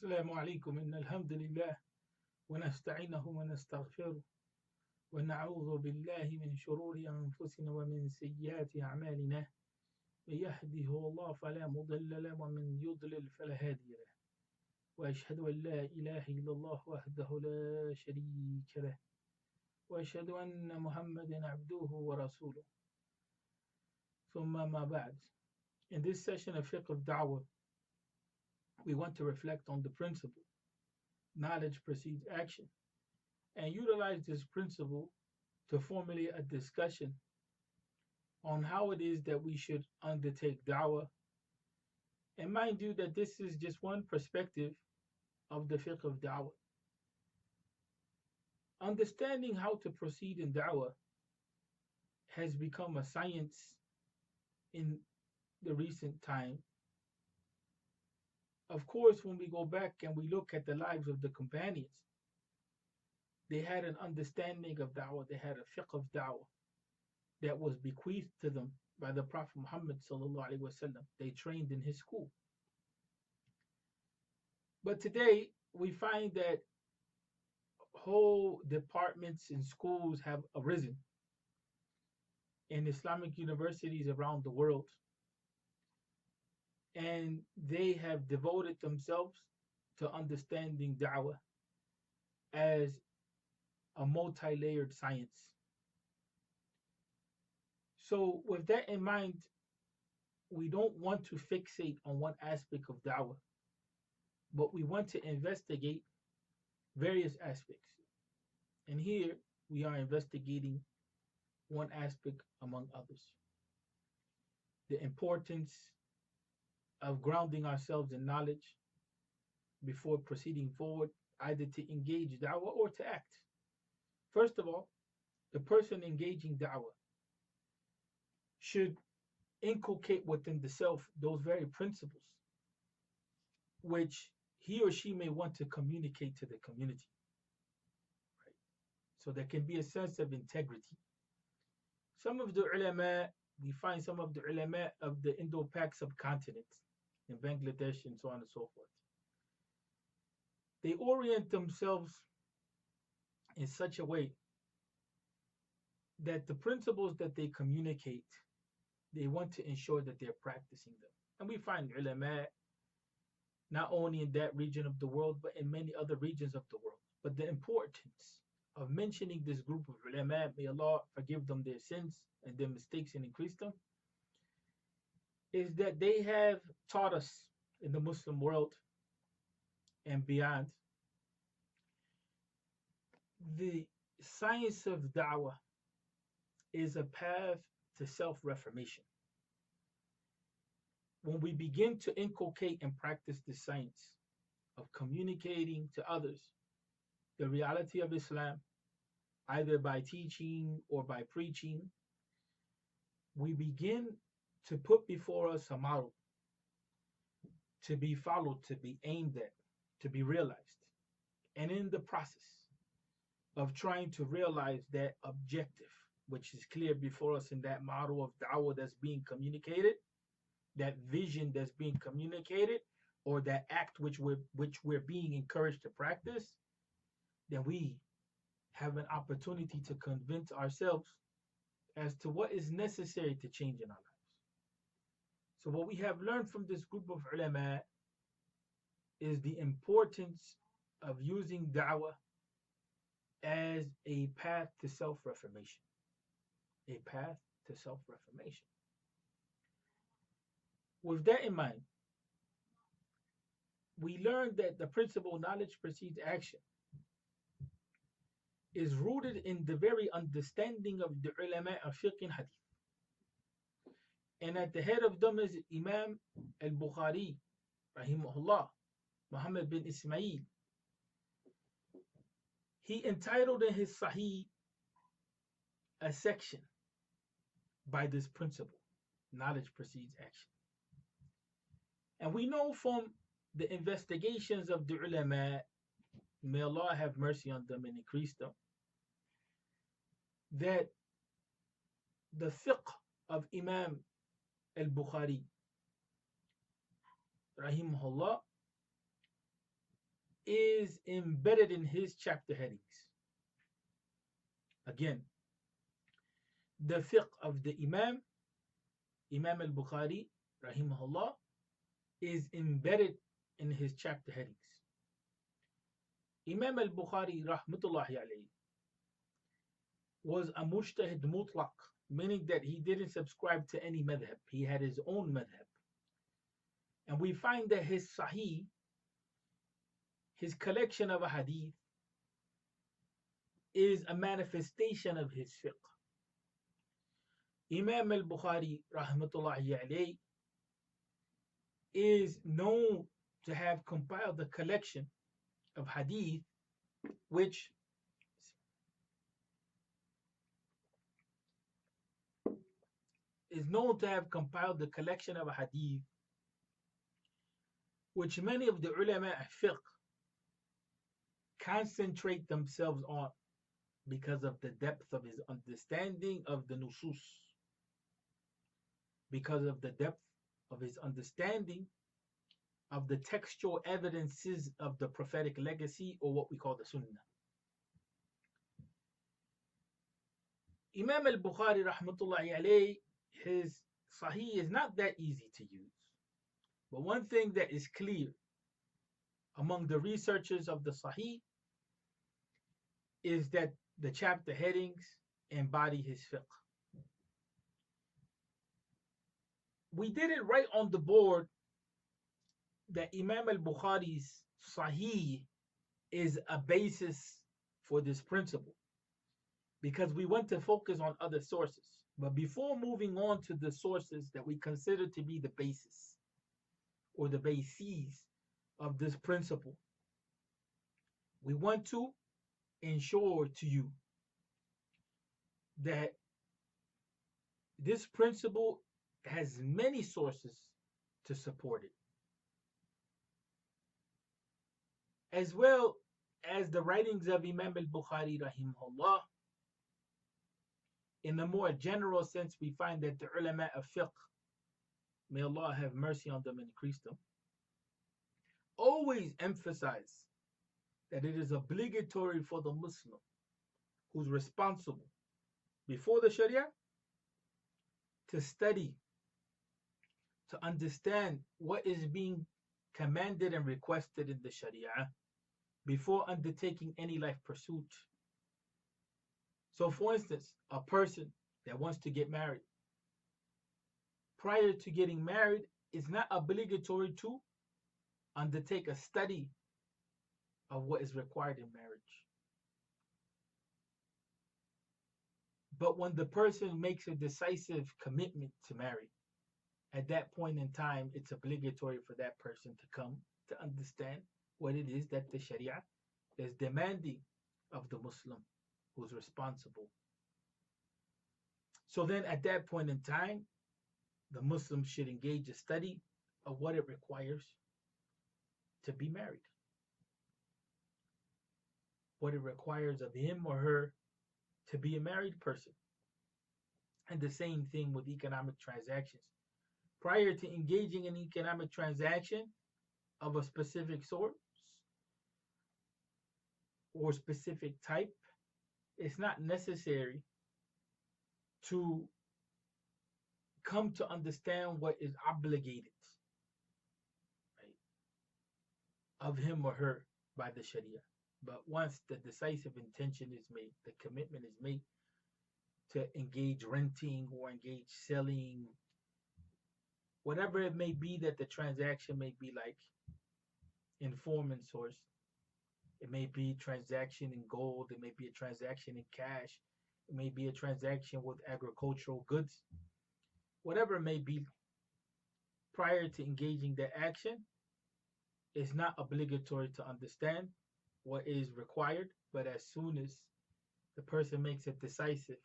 السلام عليكم إن الحمد لله ونستعينه ونستغفره ونعوذ بالله من شرور أنفسنا ومن سيئات أعمالنا من يهده الله فلا مضل له ومن يضلل فلا هادي له وأشهد أن لا إله إلا الله وحده لا شريك له وأشهد أن محمدا عبده ورسوله ثم ما بعد. In this session of Fiqh of Da'wah, we want to reflect on the principle knowledge precedes action, and utilize this principle to formulate a discussion on how it is that we should undertake da'wah. And mind you that this is just one perspective of the fiqh of da'wah. Understanding how to proceed in da'wah has become a science in the recent time. Of course, when we go back and we look at the lives of the companions, they had an understanding of da'wah, they had a fiqh of da'wah that was bequeathed to them by the Prophet Muhammad sallallahu alaihi wasallam. They trained in his school. But today we find that whole departments in schools have arisen in Islamic universities around the world, and they have devoted themselves to understanding da'wah as a multi-layered science. So with that in mind, we don't want to fixate on one aspect of da'wah, but we want to investigate various aspects. And here we are investigating one aspect among others. The importance of grounding ourselves in knowledge before proceeding forward, either to engage da'wah or to act. First of all, the person engaging da'wah should inculcate within the self those very principles which he or she may want to communicate to the community. Right? So there can be a sense of integrity. Some of the ulama, we find some of the ulama of the Indo-Pak subcontinent in Bangladesh and so on and so forth. They orient themselves in such a way that the principles that they communicate, they want to ensure that they're practicing them. And we find ulama not only in that region of the world, but in many other regions of the world. But the importance of mentioning this group of ulama, may Allah forgive them their sins and their mistakes and increase them, is that they have taught us in the Muslim world and beyond the science of da'wah is a path to self-reformation. When we begin to inculcate and practice the science of communicating to others the reality of Islam, either by teaching or by preaching, we begin to put before us a model to be followed, to be aimed at, to be realized. And in the process of trying to realize that objective, which is clear before us in that model of da'wah that's being communicated, that vision that's being communicated, or that act which we're being encouraged to practice, then we have an opportunity to convince ourselves as to what is necessary to change in our lives. So what we have learned from this group of ulama is the importance of using da'wah as a path to self-reformation. A path to self-reformation. With that in mind, we learned that the principle knowledge precedes action is rooted in the very understanding of the ulama of fiqh and hadith. And at the head of them is Imam al-Bukhari, rahimahullah, Muhammad bin Ismail. He entitled in his Sahih a section by this principle, knowledge precedes action. And we know from the investigations of the ulama, may Allah have mercy on them and increase them, that the fiqh of Imam al-Bukhari, rahimahullah, is embedded in his chapter headings. Again, the fiqh of the Imam al-Bukhari, rahimahullah, is embedded in his chapter headings. Imam al-Bukhari, rahmatullahi alayhi, was a mujtahid mutlaq, meaning that he didn't subscribe to any madhab. He had his own madhab. And we find that his sahih, his collection of a hadith, is a manifestation of his fiqh. Imam al-Bukhari, rahmatullahi alayhi, is known to have compiled a collection of hadith which which many of the ulama of fiqh concentrate themselves on because of the depth of his understanding of the nusus, because of the depth of his understanding of the textual evidences of the prophetic legacy, or what we call the sunnah. Imam al-Bukhari, rahmatullahi alayhi, his sahih is not that easy to use. But one thing that is clear among the researchers of the sahih is that the chapter headings embody his fiqh. We didn't write on the board that Imam al-Bukhari's sahih is a basis for this principle, because we want to focus on other sources. But before moving on to the sources that we consider to be the basis or the bases of this principle, we want to ensure to you that this principle has many sources to support it, as well as the writings of Imam al-Bukhari, rahimahullah. In the more general sense, we find that the ulama of fiqh, may Allah have mercy on them and increase them, always emphasize that it is obligatory for the Muslim who's responsible before the Sharia to study, to understand what is being commanded and requested in the Sharia before undertaking any life pursuit. So, for instance, a person that wants to get married, prior to getting married, it's not obligatory to undertake a study of what is required in marriage. But when the person makes a decisive commitment to marry, at that point in time, it's obligatory for that person to come to understand what it is that the Sharia is demanding of the Muslim who's responsible. So then at that point in time, the Muslim should engage a study of what it requires to be married, what it requires of him or her to be a married person. And the same thing with economic transactions. Prior to engaging in economic transaction of a specific source or specific type, it's not necessary to come to understand what is obligated, right, of him or her by the Sharia. But once the decisive intention is made, the commitment is made to engage renting or engage selling, whatever it may be that the transaction may be like, in form and source. It may be transaction in gold, it may be a transaction in cash, it may be a transaction with agricultural goods. Whatever it may be, prior to engaging the action, it's not obligatory to understand what is required, but as soon as the person makes a decisive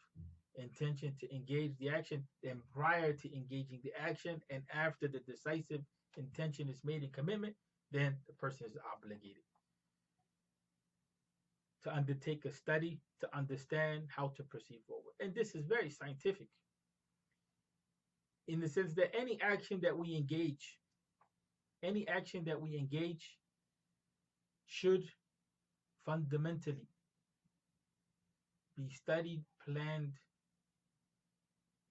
intention to engage the action, then prior to engaging the action and after the decisive intention is made in commitment, then the person is obligated to undertake a study to understand how to proceed forward. And this is very scientific in the sense that any action that we engage should fundamentally be studied, planned,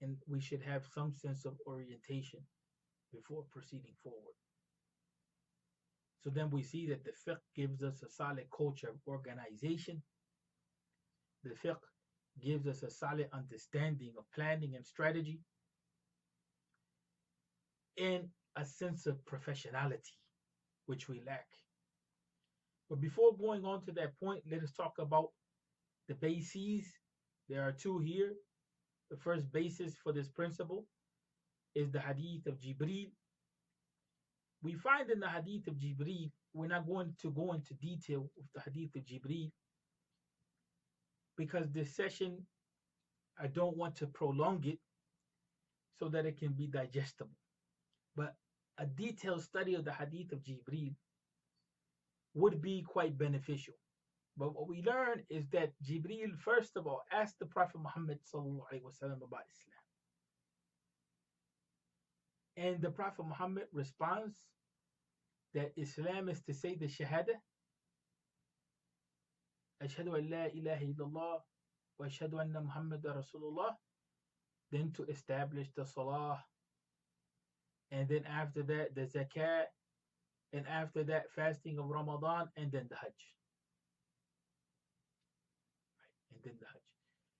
and we should have some sense of orientation before proceeding forward. So then we see that the fiqh gives us a solid culture of organization. The fiqh gives us a solid understanding of planning and strategy, and a sense of professionality, which we lack. But before going on to that point, let us talk about the bases. There are two here. The first basis for this principle is the hadith of Jibreel. We find in the hadith of Jibreel, we're not going to go into detail with the hadith of Jibreel because this session, I don't want to prolong it so that it can be digestible. But a detailed study of the hadith of Jibreel would be quite beneficial. But what we learn is that Jibreel, first of all, asked the Prophet Muhammad ﷺ about Islam. And the Prophet Muhammad responds that Islam is to say the Shahada, Ashhadu an la ilaha illallah wa ashhadu anna Muhammad Rasulullah, then to establish the Salah, and then after that the Zakat, and after that fasting of Ramadan, and then the Hajj. Right? And then the Hajj.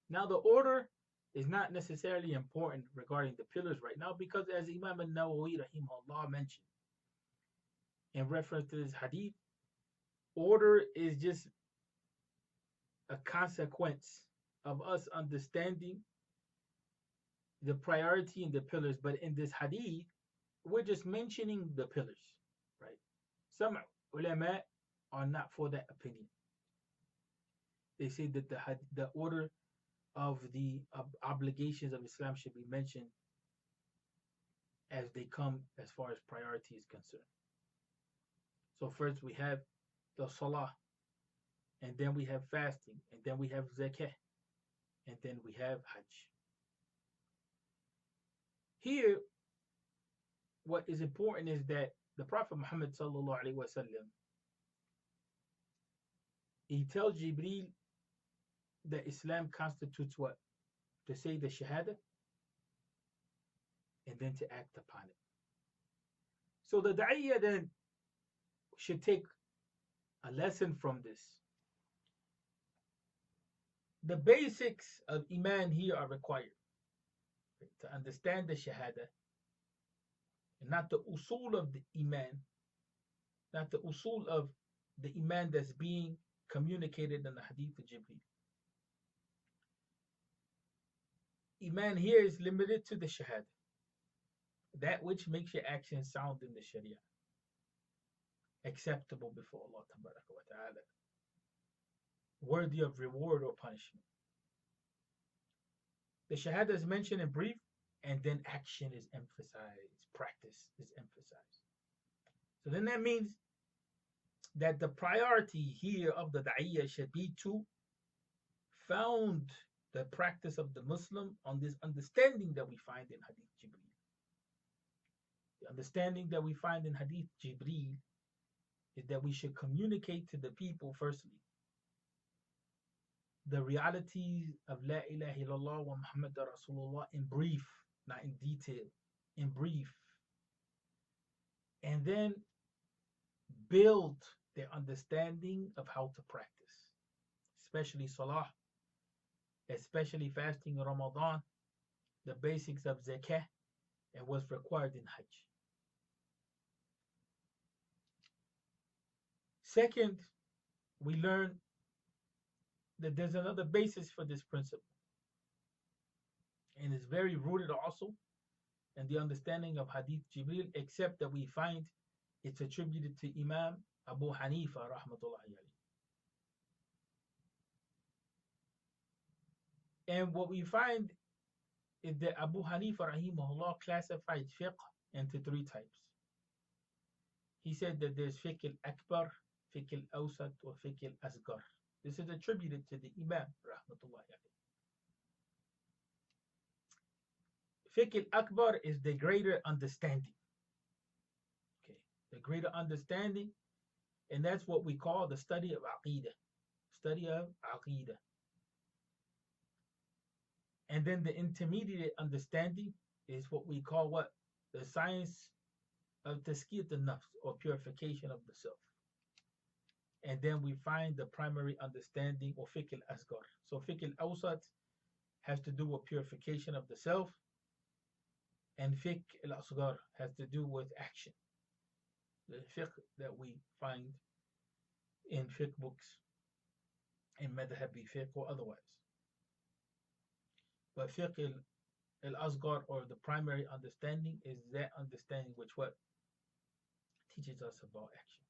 Now the order is not necessarily important regarding the pillars right now, because as Imam al-Nawawi rahimahullah mentioned in reference to this hadith, order is just a consequence of us understanding the priority in the pillars. But in this hadith, we're just mentioning the pillars, right? Some ulama are not for that opinion. They say that the order of the obligations of Islam should be mentioned as they come as far as priority is concerned. So first we have the Salah, and then we have fasting, and then we have Zakah, and then we have Hajj. Here, what is important is that the Prophet Muhammad sallallahu alaihi wasallam, he tells Jibreel that Islam constitutes what? To say the Shahada and then to act upon it. So the Da'iyah then should take a lesson from this. The basics of Iman here are required, right? To understand the Shahada, and not the usul of the Iman, not the usul of the Iman that's being communicated in the Hadith of Jibreel. Iman here is limited to the Shahada, that which makes your actions sound in the Sharia, acceptable before Allah Ta'ala, worthy of reward or punishment. The Shahada is mentioned in brief, and then action is emphasized, practice is emphasized. So then that means that the priority here of the Da'iyah should be to found the practice of the Muslim on this understanding that we find in Hadith Jibreel. The understanding that we find in Hadith Jibreel is that we should communicate to the people, firstly, the realities of La ilaha illallah wa Muhammad Rasulullah in brief, not in detail, in brief. And then build their understanding of how to practice, especially Salah, especially fasting in Ramadan, the basics of Zakah, and what's required in Hajj. Second, we learn that there's another basis for this principle, and it's very rooted also in the understanding of Hadith Jibreel, except that we find it's attributed to Imam Abu Hanifa rahmatullahi alayhi. And what we find is that Abu Hanifa rahimahullah classified fiqh into three types. He said that there's fiqh al-akbar, fiqh al-awsat, or fiqh al-asgar. This is attributed to the Imam rahmatullahi alayhi. Fiqh al-akbar is the greater understanding. Okay, the greater understanding And that's what we call the study of Aqidah. Study of Aqidah. And then the intermediate understanding is what we call what? The science of Tazkiyat al-Nafs, or purification of the self. And then we find the primary understanding, or Fiqh al-Asghar. So Fiqh al-Awsat has to do with purification of the self, and Fiqh al-Asghar has to do with action. The fiqh that we find in fiqh books, in madhabi fiqh or otherwise. But Fiqh al-Asghar, or the primary understanding, is that understanding which what teaches us about action.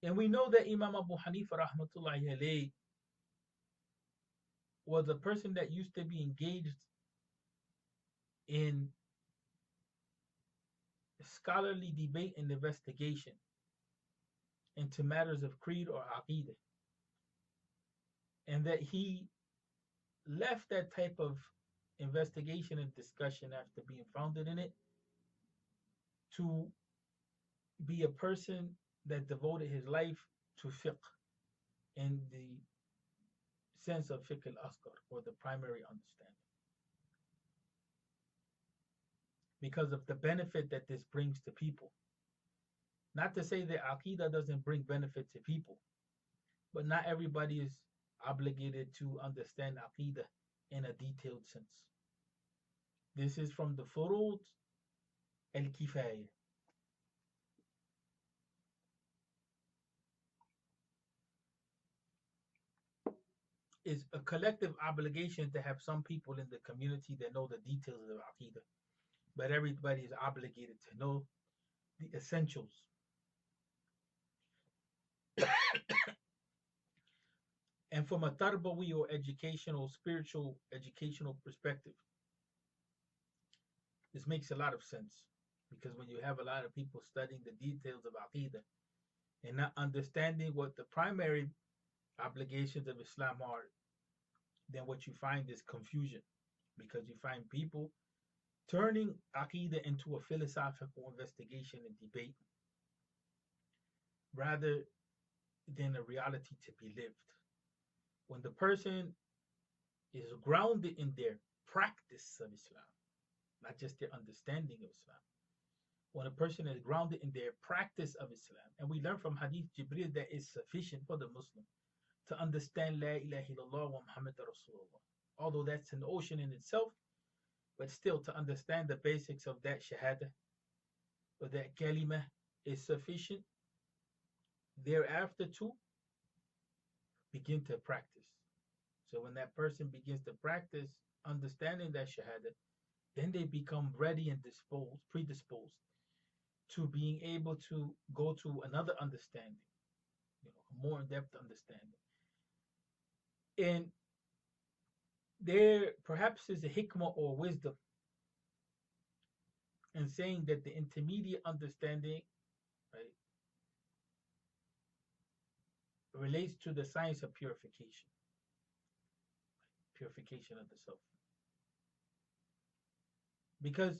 And we know that Imam Abu Hanifa rahmatullahi alayhi was a person that used to be engaged in scholarly debate and investigation into matters of creed or aqidah, and that he left that type of investigation and discussion after being founded in it to be a person that devoted his life to fiqh in the sense of fiqh al-asghar, or the primary understanding, because of the benefit that this brings to people. Not to say that aqidah doesn't bring benefit to people, but not everybody is obligated to understand aqidah in a detailed sense. This is from the Furud al-Kifayah. It's a collective obligation to have some people in the community that know the details of aqidah, but everybody is obligated to know the essentials. And from a tarbawi, or educational, spiritual, educational perspective, this makes a lot of sense, because when you have a lot of people studying the details of aqidah and not understanding what the primary obligations of Islam are, then what you find is confusion, because you find people turning aqidah into a philosophical investigation and debate rather than a reality to be lived. When the person is grounded in their practice of Islam, not just their understanding of Islam, when a person is grounded in their practice of Islam, and we learn from Hadith Jibril that is sufficient for the Muslim to understand La ilaha illallah wa Muhammad Rasulullah. Although that's an ocean in itself, but still to understand the basics of that shahada, or that kalima, is sufficient thereafter to begin to practice. So when that person begins to practice understanding that shahada, then they become ready and predisposed to being able to go to another understanding, a more in-depth understanding. And there perhaps is a hikmah or wisdom in saying that the intermediate understanding, right, relates to the science of purification, purification of the self. Because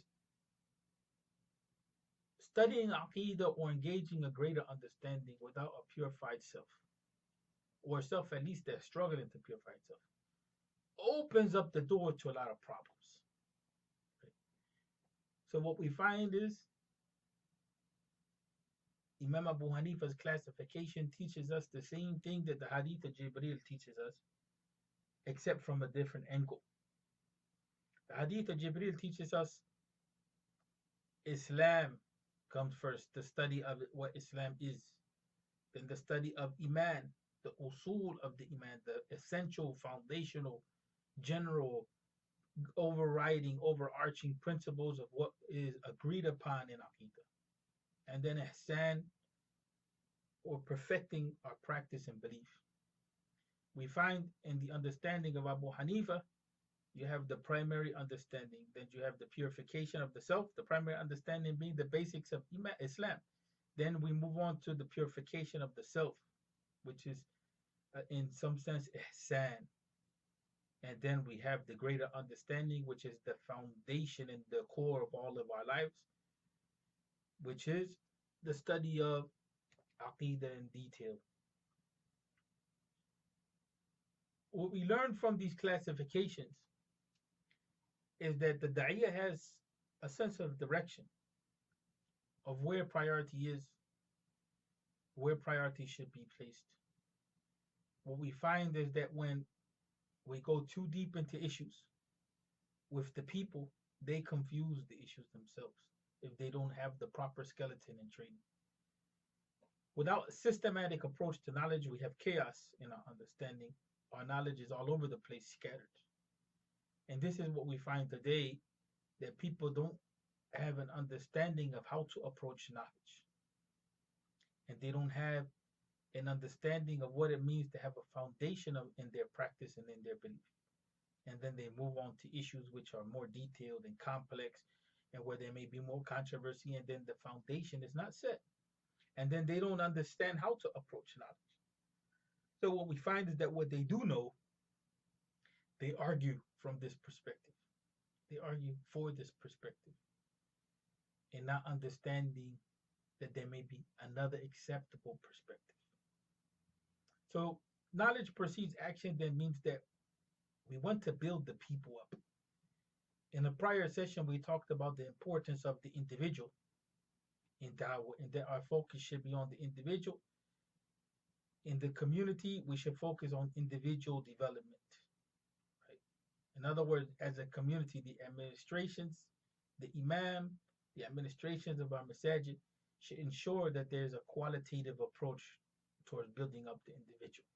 studying aqidah, or engaging a greater understanding without a purified self, or self at least that's struggling to purify itself, opens up the door to a lot of problems. Right? So what we find is Imam Abu Hanifa's classification teaches us the same thing that the Hadith of Jibril teaches us, except from a different angle. The Hadith of Jibril teaches us Islam comes first, the study of what Islam is, then the study of Iman, the usul of the Iman, the essential, foundational, general, overriding, overarching principles of what is agreed upon in Aqidah. And then Ihsan, or perfecting our practice and belief. We find in the understanding of Abu Hanifa, you have the primary understanding, then you have the purification of the self, the primary understanding being the basics of Islam. Then we move on to the purification of the self, which is in some sense ihsan. And then we have the greater understanding, which is the foundation and the core of all of our lives, which is the study of Aqidah in detail. What we learn from these classifications is that the Da'iyah has a sense of direction of where priority is, where priority should be placed. What we find is that when we go too deep into issues with the people, they confuse the issues themselves if they don't have the proper skeleton and training. Without a systematic approach to knowledge, we have chaos in our understanding. Our knowledge is all over the place, scattered. And this is what we find today, that people don't have an understanding of how to approach knowledge. And they don't have an understanding of what it means to have a foundation in their practice and in their belief. And then they move on to issues which are more detailed and complex and where there may be more controversy, and then the foundation is not set. And then they don't understand how to approach knowledge. So what we find is that what they do know, they argue from this perspective. They argue for this perspective and not understanding that there may be another acceptable perspective. So knowledge precedes action then means that we want to build the people up. In a prior session, we talked about the importance of the individual in da'wah, and that our focus should be on the individual. In the community, we should focus on individual development. Right? In other words, as a community, the administrations, the Imam, the administrations of our masajid should ensure that there's a qualitative approach towards building up the individual.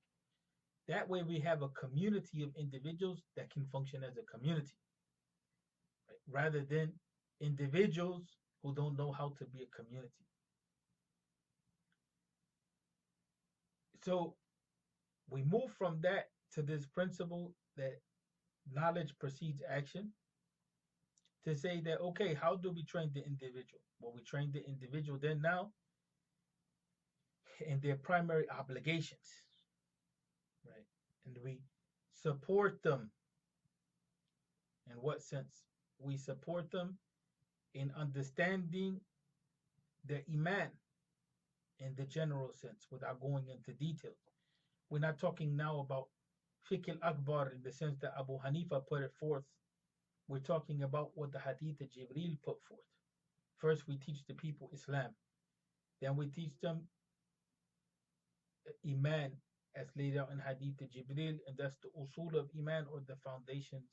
That way we have a community of individuals that can function as a community, right? Rather than individuals who don't know how to be a community. So we move from that to this principle that knowledge precedes action, to say that, okay, how do we train the individual? Well, we train the individual then now in their primary obligations, right? And we support them. In what sense? We support them in understanding the Iman in the general sense without going into details. We're not talking now about Fiqh al-Akbar in the sense that Abu Hanifa put it forth. We're talking about what the Hadith of Jibreel put forth. First, we teach the people Islam. Then we teach them Iman as laid out in Hadith of Jibreel, and that's the usul of Iman, or the foundations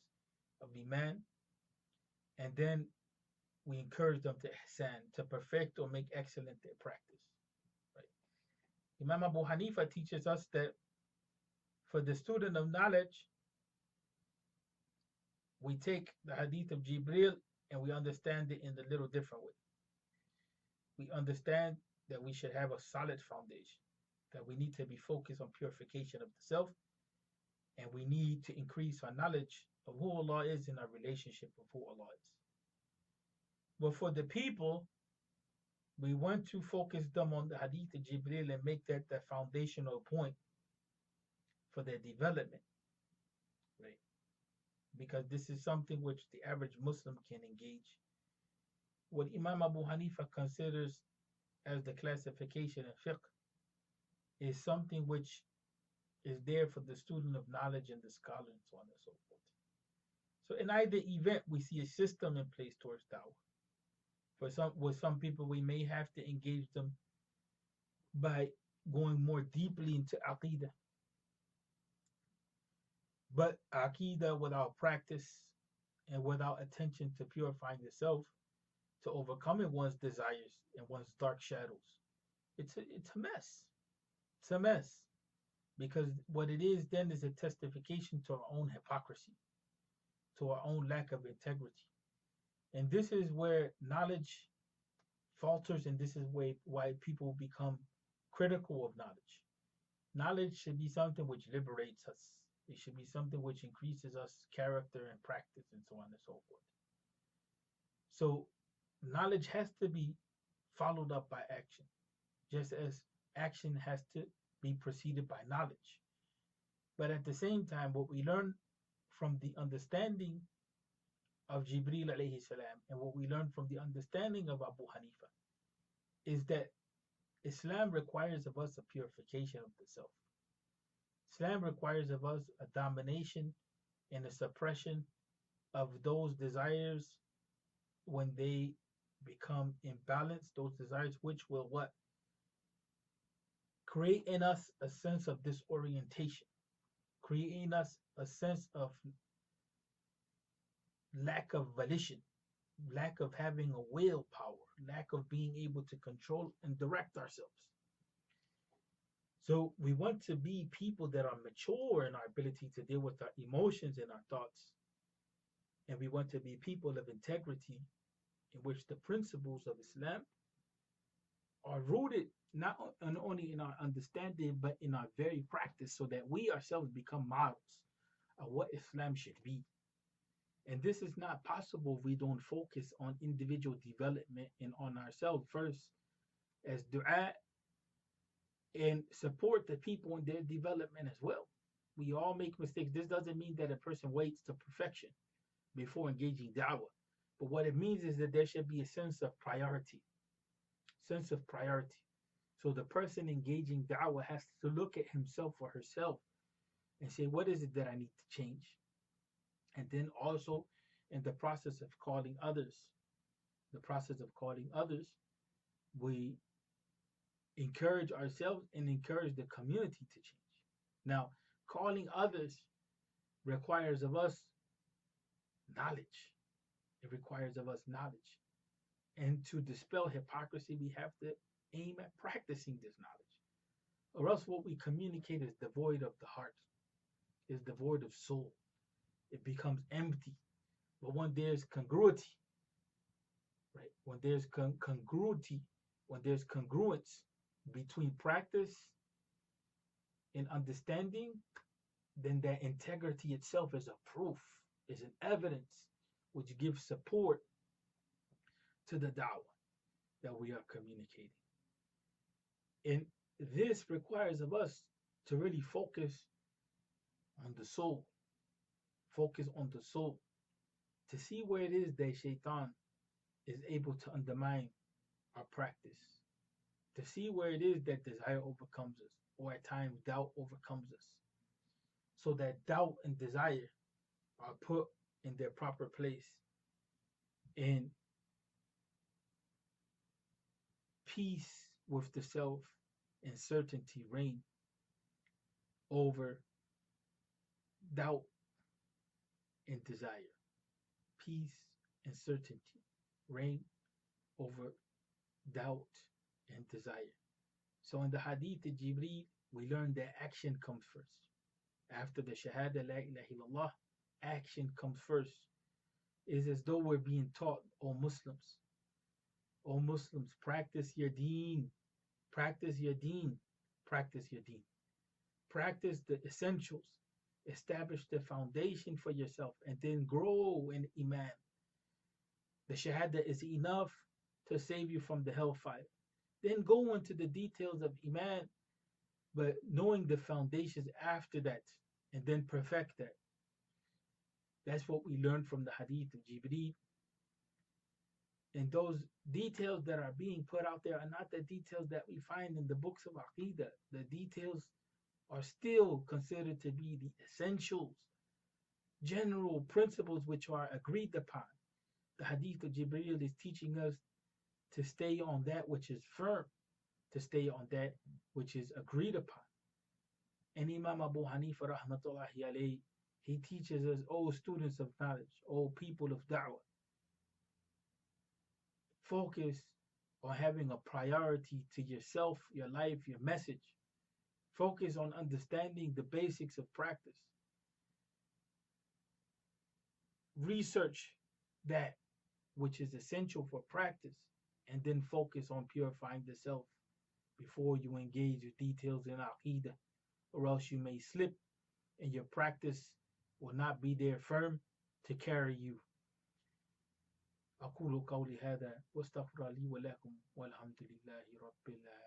of Iman. And then we encourage them to ihsan, to perfect or make excellent their practice. Right? Imam Abu Hanifa teaches us that for the student of knowledge, we take the Hadith of Jibreel and we understand it in a little different way. We understand that we should have a solid foundation, that we need to be focused on purification of the self, and we need to increase our knowledge of who Allah is in our relationship with who Allah is. But for the people, we want to focus them on the Hadith of Jibreel and make that the foundational point for their development, right? Because this is something which the average Muslim can engage. What Imam Abu Hanifa considers as the classification of fiqh is something which is there for the student of knowledge and the scholar and so on and so forth. So in either event, we see a system in place towards da'wah. With some people, we may have to engage them by going more deeply into aqidah. But aqidah without practice and without attention to purifying the self, to overcoming one's desires and one's dark shadows, it's a mess. It's a mess. Because what it is then is a testification to our own hypocrisy, to our own lack of integrity. And this is where knowledge falters, and this is why people become critical of knowledge. Knowledge should be something which liberates us. It should be something which increases us character and practice and so on and so forth. So knowledge has to be followed up by action, just as action has to be preceded by knowledge. But at the same time, what we learn from the understanding of Jibreel alayhi salam and what we learn from the understanding of Abu Hanifa is that Islam requires of us a purification of the self. Islam requires of us a domination and a suppression of those desires when they become imbalanced, those desires which will what? Create in us a sense of disorientation, create in us a sense of lack of volition, lack of having a willpower, lack of being able to control and direct ourselves. So we want to be people that are mature in our ability to deal with our emotions and our thoughts. And we want to be people of integrity in which the principles of Islam are rooted not only in our understanding, but in our very practice, so that we ourselves become models of what Islam should be. And this is not possible if we don't focus on individual development and on ourselves first as dua and support the people in their development as well. We all make mistakes. This doesn't mean that a person waits to perfection before engaging da'wah. But what it means is that there should be a sense of priority. Sense of priority. So the person engaging da'wah has to look at himself or herself and say, what is it that I need to change? And then also in the process of calling others, we encourage ourselves and encourage the community to change. Now, calling others requires of us knowledge. It requires of us knowledge. And to dispel hypocrisy, we have to aim at practicing this knowledge. Or else what we communicate is devoid of the heart, is devoid of soul. It becomes empty. But when there's congruity, right? When there's congruity, when there's congruence between practice and understanding, then that integrity itself is a proof, is an evidence which gives support to the da'wah that we are communicating. And this requires of us to really focus on the soul, to see where it is that shaitan is able to undermine our practice, to see where it is that desire overcomes us, or at times doubt overcomes us, so that doubt and desire are put in their proper place, and peace with the self and certainty reign over doubt and desire. Peace and certainty reign over doubt and desire. So in the hadith of Jibreel, we learn that action comes first. After the Shahada, La ilaha illallah, action comes first. It is as though we're being taught, O Muslims, practice your deen, practice your deen, practice your deen. Practice the essentials, establish the foundation for yourself, and then grow in Imam. The Shahada is enough to save you from the hellfire. Then go into the details of Iman, but knowing the foundations after that, and then perfect that. That's what we learned from the hadith of Jibreel. And those details that are being put out there are not the details that we find in the books of Aqidah. The details are still considered to be the essentials, general principles which are agreed upon. The hadith of Jibreel is teaching us to stay on that which is firm, to stay on that which is agreed upon. And Imam Abu Hanifa rahmatullahi alayhi, he teaches us, O students of knowledge, O people of da'wah, focus on having a priority to yourself, your life, your message. Focus on understanding the basics of practice. Research that which is essential for practice, and then focus on purifying the self before you engage with details in Aqidah, or else you may slip and your practice will not be there firm to carry you. أقول قولي هذا واستغفر لي ولكم والحمد لله رب العالمين.